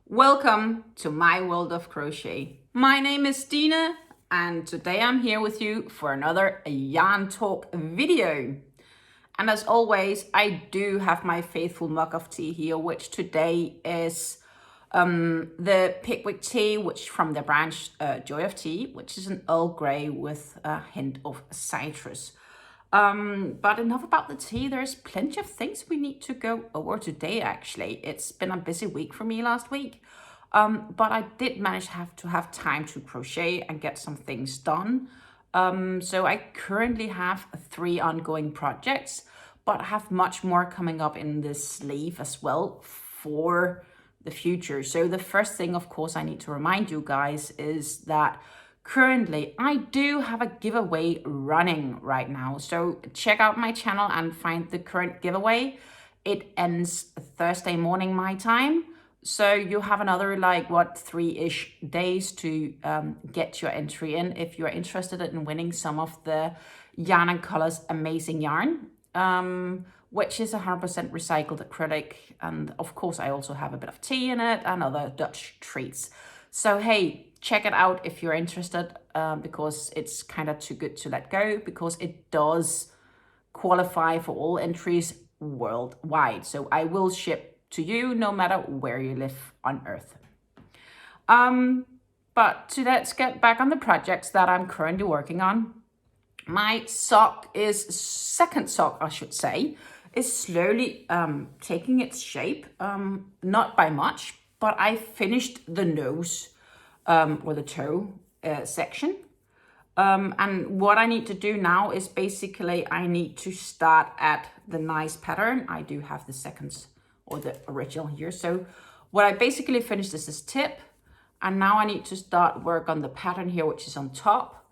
Welcome to my world of crochet. My name is Dina and today I'm here with you for another yarn talk video. And as always, I do have my faithful mug of tea here, which today is the Pickwick tea, which from the branch Joy of Tea, which is an Earl Grey with a hint of citrus. But enough about the tea. There's plenty of things we need to go over today, actually. It's been a busy week for me last week. But I did manage to have time to crochet and get some things done. So I currently have 3 ongoing projects, but I have much more coming up in this sleeve as well for the future. So the first thing, of course, I need to remind you guys is that currently I do have a giveaway running right now. So check out my channel and find the current giveaway. It ends Thursday morning my time. So you have another 3-ish days to get your entry in if you're interested in winning some of the Yarn and Colors amazing yarn, which is 100% recycled acrylic. And of course, I also have a bit of tea in it and other Dutch treats. So hey, check it out if you're interested, because it's kind of too good to let go, because it does qualify for all entries worldwide. So I will ship to you no matter where you live on Earth. But let's get back on the projects that I'm currently working on. My second sock, I should say, is slowly taking its shape, not by much, but I finished the nose or the toe section. And what I need to do now is basically I need to start at the nice pattern. I do have the seconds or the original here. So what I basically finished is this tip, and now I need to start work on the pattern here, which is on top,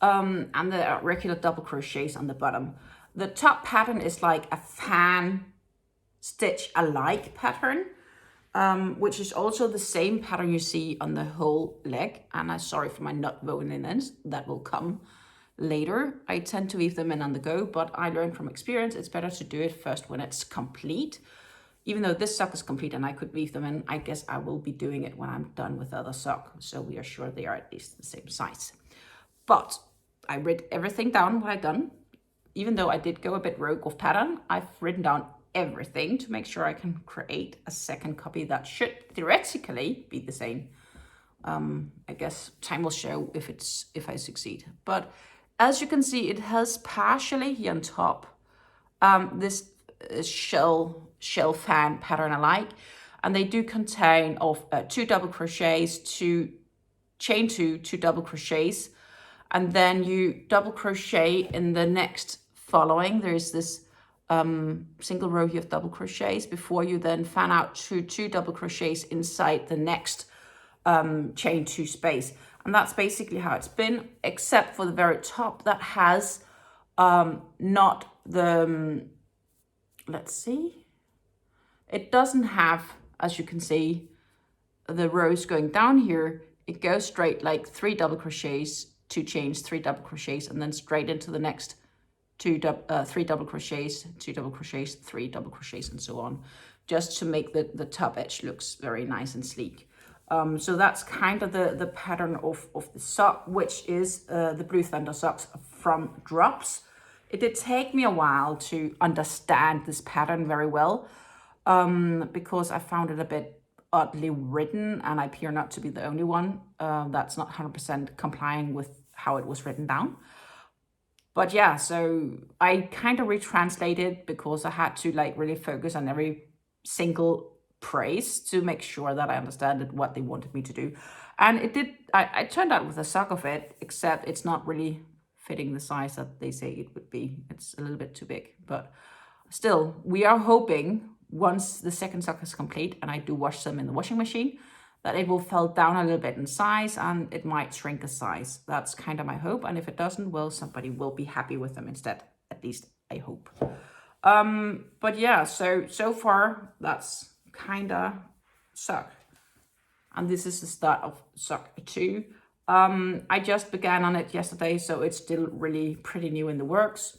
and the regular double crochets on the bottom. The top pattern is like a fan stitch alike pattern, which is also the same pattern you see on the whole leg. And I'm sorry for my not woven in ends, that will come later. I tend to weave them in on the go, but I learned from experience it's better to do it first when it's complete. Even though this sock is complete and I could weave them in, I guess I will be doing it when I'm done with the other sock, so we are sure they are at least the same size. But I read everything down what I've done. Even though I did go a bit rogue of pattern, I've written down everything to make sure I can create a second copy that should theoretically be the same. I guess time will show if I succeed. But as you can see, it has partially here on top this shell fan pattern alike, and they do contain of 2 double crochets, 2 chain 2 double crochets, and then you double crochet in the next following. There's this single row here of double crochets before you then fan out to 2 double crochets inside the next chain 2 space. And that's basically how it's been, except for the very top that has not the let's see, it doesn't have, as you can see, the rows going down here. It goes straight like 3 double crochets, 2 chains, 3 double crochets, and then straight into the next 3 double crochets, 2 double crochets, 3 double crochets, and so on, just to make the top edge looks very nice and sleek. So that's kind of the pattern of the sock, which is the Blue Thunder socks from Drops. It did take me a while to understand this pattern very well, because I found it a bit oddly written, and I appear not to be the only one that's not 100% complying with how it was written down. But yeah, so I kind of retranslated because I had to really focus on every single phrase to make sure that I understood what they wanted me to do. And it did, I turned out with a sock of it, except it's not really fitting the size that they say it would be. It's a little bit too big, but still, we are hoping once the second sock is complete and I do wash them in the washing machine, that it will fall down a little bit in size and it might shrink a size. That's kind of my hope. And if it doesn't, well, somebody will be happy with them instead. At least I hope. But yeah, so far that's kind of sock. And this is the start of sock 2. I just began on it yesterday, so it's still really pretty new in the works.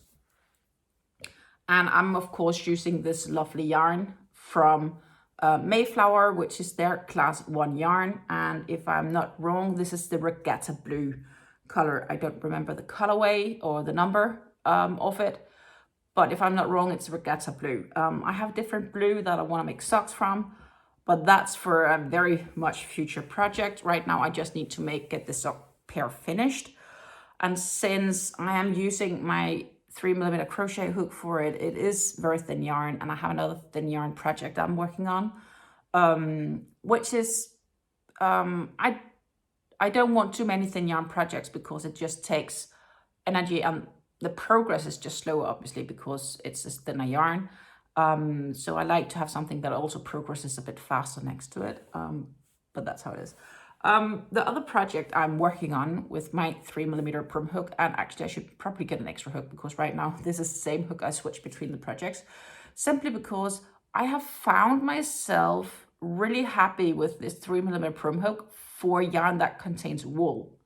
And I'm of course using this lovely yarn from Mayflower, which is their class 1 yarn. And if I'm not wrong, this is the Regatta Blue color. I don't remember the colorway or the number of it, but if I'm not wrong, it's Regatta Blue. I have different blue that I want to make socks from, but that's for a very much future project. Right now, I just need to get the sock pair finished. And since I am using my 3mm crochet hook for it, it is very thin yarn, and I have another thin yarn project I'm working on, which is, I don't want too many thin yarn projects because it just takes energy, and the progress is just slower, obviously, because it's just thinner yarn. So I like to have something that also progresses a bit faster next to it, but that's how it is. The other project I'm working on with my 3mm prom hook, and actually I should probably get an extra hook because right now this is the same hook I switch between the projects, simply because I have found myself really happy with this 3mm prom hook for yarn that contains wool.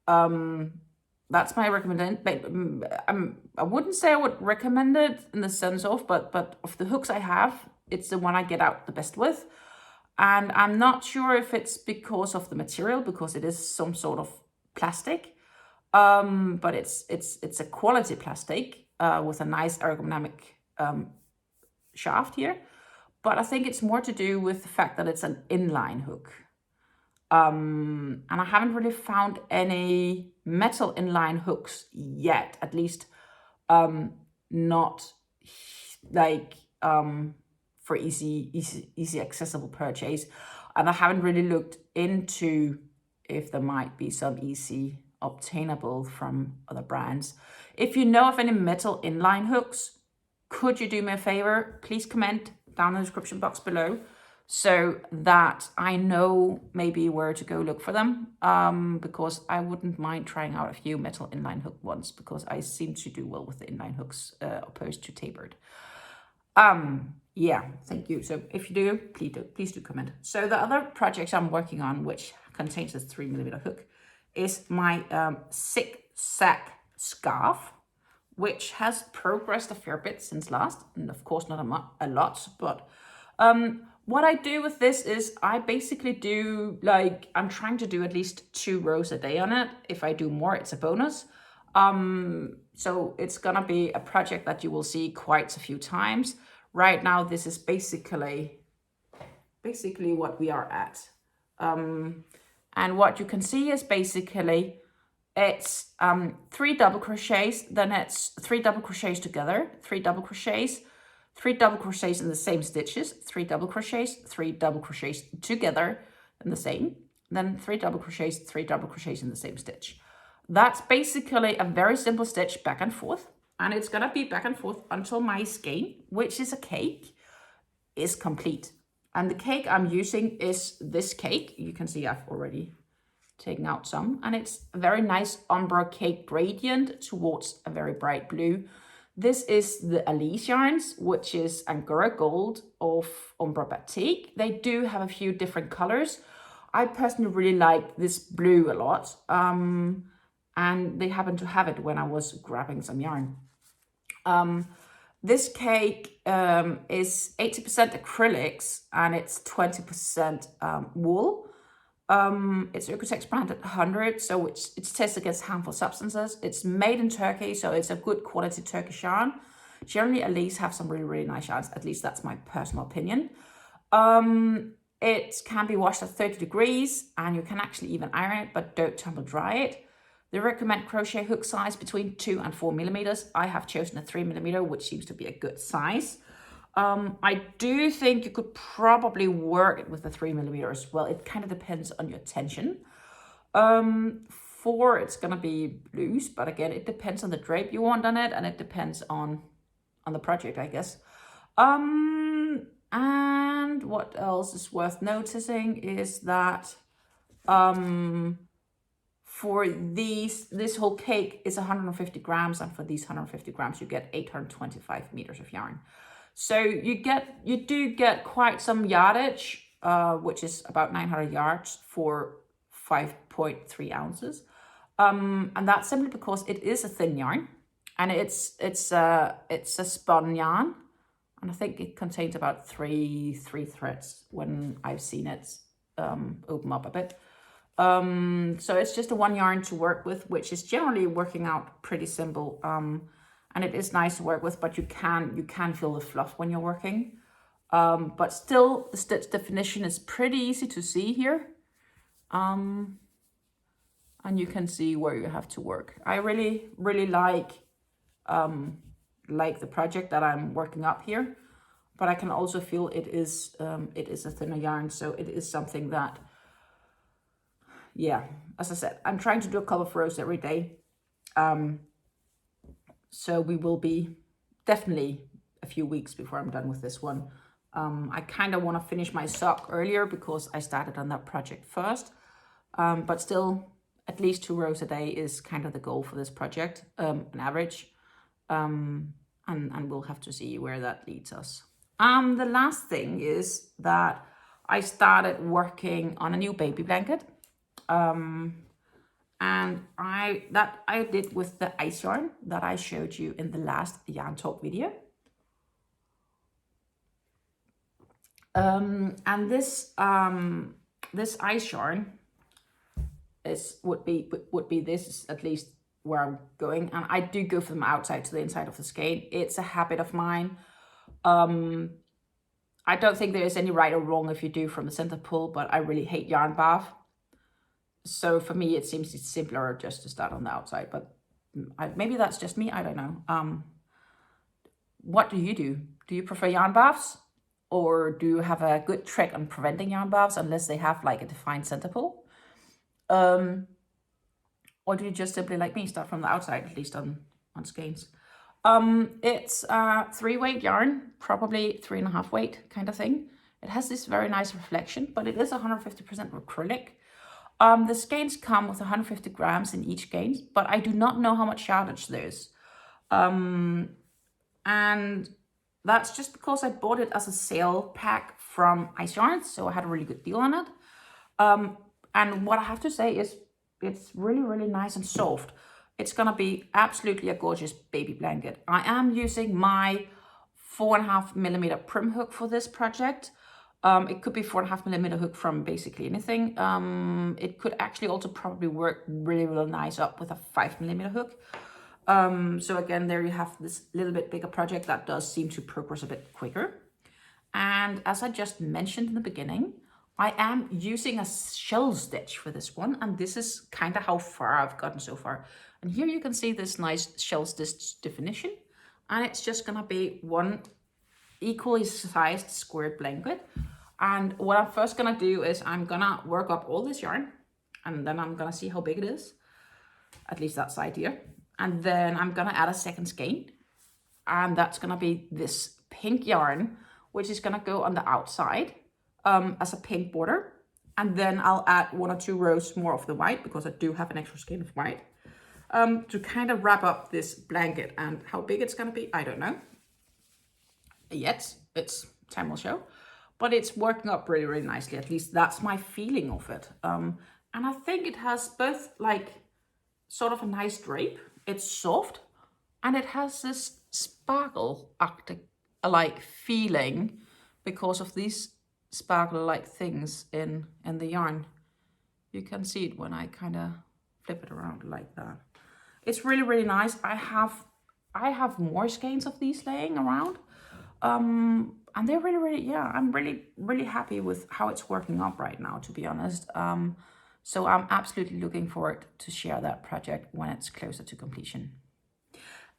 That's my recommendation. I wouldn't say I would recommend it in the sense of, but of the hooks I have, it's the one I get out the best with. And I'm not sure if it's because of the material, because it is some sort of plastic, but it's a quality plastic with a nice ergonomic shaft here. But I think it's more to do with the fact that it's an inline hook. And I haven't really found any metal inline hooks yet, at least not like for easy accessible purchase. And I haven't really looked into if there might be some easy obtainable from other brands. If you know of any metal inline hooks, could you do me a favor? Please comment down in the description box below, so that I know maybe where to go look for them, because I wouldn't mind trying out a few metal inline hook ones, because I seem to do well with the inline hooks opposed to tapered. Yeah, thank you. So if you do, please do comment. So the other project I'm working on, which contains this 3mm hook, is my Zig-Zag scarf, which has progressed a fair bit since last, and of course not a lot, but what I do with this is I basically do, like, I'm trying to do at least 2 rows a day on it. If I do more, it's a bonus. So it's gonna be a project that you will see quite a few times. Right now, this is basically what we are at. And what you can see is basically it's 3 double crochets, then it's 3 double crochets together, 3 double crochets, 3 double crochets in the same stitches, 3 double crochets, 3 double crochets together in the same, then 3 double crochets, 3 double crochets in the same stitch. That's basically a very simple stitch back and forth, and it's gonna be back and forth until my skein, which is a cake, is complete. And the cake I'm using is this cake. You can see I've already taken out some, and it's a very nice ombre cake gradient towards a very bright blue. This is the Alice yarns, which is Angora Gold of Ombre Batik. They do have a few different colors. I personally really like this blue a lot, and they happen to have it when I was grabbing some yarn. This cake is 80% acrylics and it's 20% wool. It's Oeko-Tex brand at 100, so it's tested against harmful substances. It's made in Turkey, so it's a good quality Turkish yarn. Generally, Alice have some really, really nice yarns. At least that's my personal opinion. It can be washed at 30 degrees, and you can actually even iron it, but don't tumble dry it. They recommend crochet hook size between 2 and 4 millimeters. I have chosen a 3mm, which seems to be a good size. I do think you could probably work it with the 3mm as well. It kind of depends on your tension. 4, it's gonna be loose, but again, it depends on the drape you want on it, and it depends on the project, I guess. And what else is worth noticing is that for this whole cake is 150 grams, and for these 150 grams, you get 825 meters of yarn. So you do get quite some yardage, which is about 900 yards for 5.3 ounces. And that's simply because it is a thin yarn, and it's a spun yarn. And I think it contains about three threads when I've seen it open up a bit. So it's just a one yarn to work with, which is generally working out pretty simple. And it is nice to work with, but you can feel the fluff when you're working. But still, the stitch definition is pretty easy to see here. And you can see where you have to work. I really, really like the project that I'm working up here, but I can also feel it is a thinner yarn, so it is something that, yeah, as I said, I'm trying to do a couple of rows every day. So we will be definitely a few weeks before I'm done with this one. I kind of want to finish my sock earlier because I started on that project first, but still at least 2 rows a day is kind of the goal for this project, an average. And we'll have to see where that leads us. The last thing is that I started working on a new baby blanket. And I did with the ice yarn that I showed you in the last yarn talk video. And this ice yarn would be this is at least where I'm going, and I do go from the outside to the inside of the skein. It's a habit of mine. I don't think there is any right or wrong if you do from the center pull, but I really hate yarn bath. So for me, it seems it's simpler just to start on the outside, but maybe that's just me. I don't know. What do you do? Do you prefer yarn baths, or do you have a good trick on preventing yarn baths unless they have like a defined center pull? Or do you just simply, like me, start from the outside, at least on skeins? It's 3-weight yarn, probably 3.5 weight kind of thing. It has this very nice reflection, but it is 150% acrylic. The skeins come with 150 grams in each skein, but I do not know how much yardage there is. And that's just because I bought it as a sale pack from Ice Yarns, so I had a really good deal on it. And what I have to say is it's really, really nice and soft. It's gonna be absolutely a gorgeous baby blanket. I am using my 4.5mm prim hook for this project. It could be 4.5mm hook from basically anything. It could actually also probably work really, really nice up with a 5mm hook. So again, there you have this little bit bigger project that does seem to progress a bit quicker. And as I just mentioned in the beginning, I am using a shell stitch for this one, and this is kind of how far I've gotten so far. And here you can see this nice shell stitch definition, and it's just gonna be one equally sized squared blanket. And what I'm first gonna do is I'm gonna work up all this yarn, and then I'm gonna see how big it is, at least that side here. And then I'm gonna add a second skein, and that's gonna be this pink yarn, which is gonna go on the outside as a pink border. And then I'll add 1 or 2 rows more of the white, because I do have an extra skein of white, to kind of wrap up this blanket. And how big it's gonna be, I don't know yet. Time will show, but it's working up really, really nicely. At least that's my feeling of it. And I think it has both like sort of a nice drape. It's soft, and it has this sparkle-like feeling because of these sparkle-like things in the yarn. You can see it when I kind of flip it around like that. It's really, really nice. I have more skeins of these laying around, and they're really, really, yeah, I'm really, really happy with how it's working up right now, to be honest. So I'm absolutely looking forward to share that project when it's closer to completion.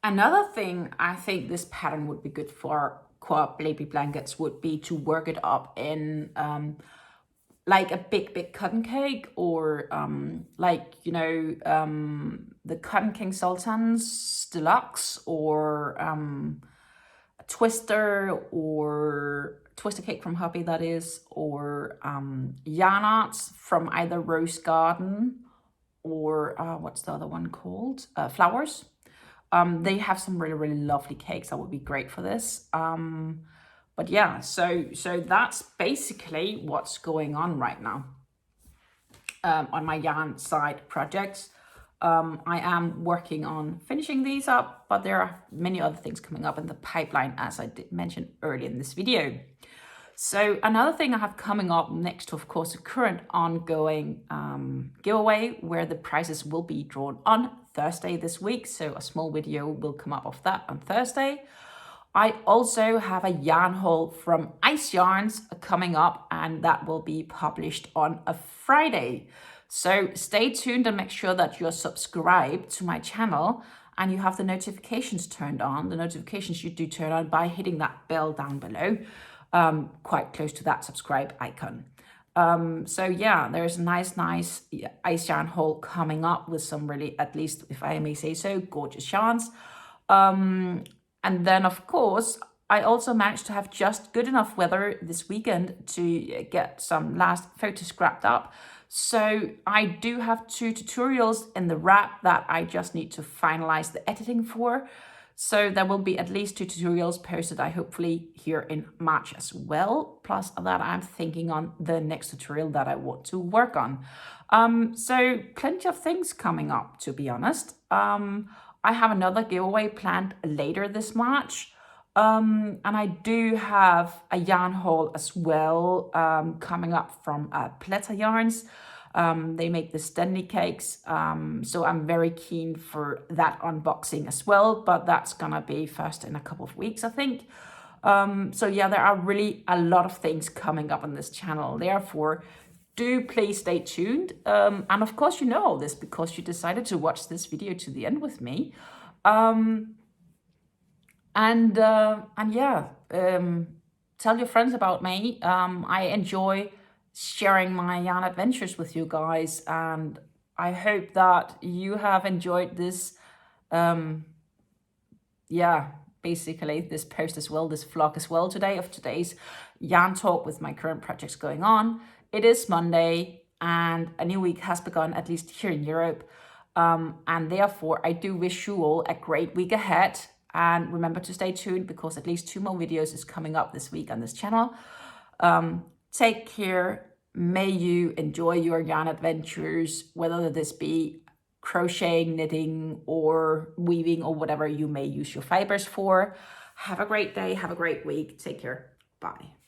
Another thing I think this pattern would be good for baby blankets would be to work it up in like a big cotton cake, or like, you know, the Cotton King Sultans Deluxe, or a twister cake from Hobby, that is, or yarn arts from either Rose Garden or what's the other one called? Flowers. They have some really, really lovely cakes that would be great for this. But yeah, so that's basically what's going on right now on my yarn side projects. I am working on finishing these up, but there are many other things coming up in the pipeline, as I did mention earlier in this video. So another thing I have coming up next to, of course, a current ongoing giveaway where the prizes will be drawn on Thursday this week. So a small video will come up of that on Thursday. I also have a yarn haul from Ice Yarns coming up, and that will be published on a Friday. So stay tuned and make sure that you're subscribed to my channel and you have the notifications turned on. The notifications you do turn on by hitting that bell down below, quite close to that subscribe icon. So yeah, there's a nice Ice Yarn haul coming up with some really, at least if I may say so, gorgeous yarns. And then, of course, I also managed to have just good enough weather this weekend to get some last photos scrapped up. So I do have 2 tutorials in the wrap that I just need to finalize the editing for. So there will be at least 2 tutorials posted, I hopefully here in March as well. Plus that I'm thinking on the next tutorial that I want to work on. So plenty of things coming up, to be honest. I have another giveaway planned later this March. And I do have a yarn haul as well coming up from Pleta Yarns. They make the Stanley cakes. So I'm very keen for that unboxing as well, but that's gonna be first in a couple of weeks, I think. So yeah, there are really a lot of things coming up on this channel. Therefore, do please stay tuned. And of course, you know all this because you decided to watch this video to the end with me. And yeah, tell your friends about me. I enjoy sharing my yarn adventures with you guys, and I hope that you have enjoyed this, yeah, basically this post as well, this vlog as well today of today's yarn talk with my current projects going on. It is Monday and a new week has begun, at least here in Europe. And therefore, I do wish you all a great week ahead. And remember to stay tuned because at least 2 more videos is coming up this week on this channel. Take care. May you enjoy your yarn adventures, whether this be crocheting, knitting, or weaving, or whatever you may use your fibers for. Have a great day. Have a great week. Take care. Bye.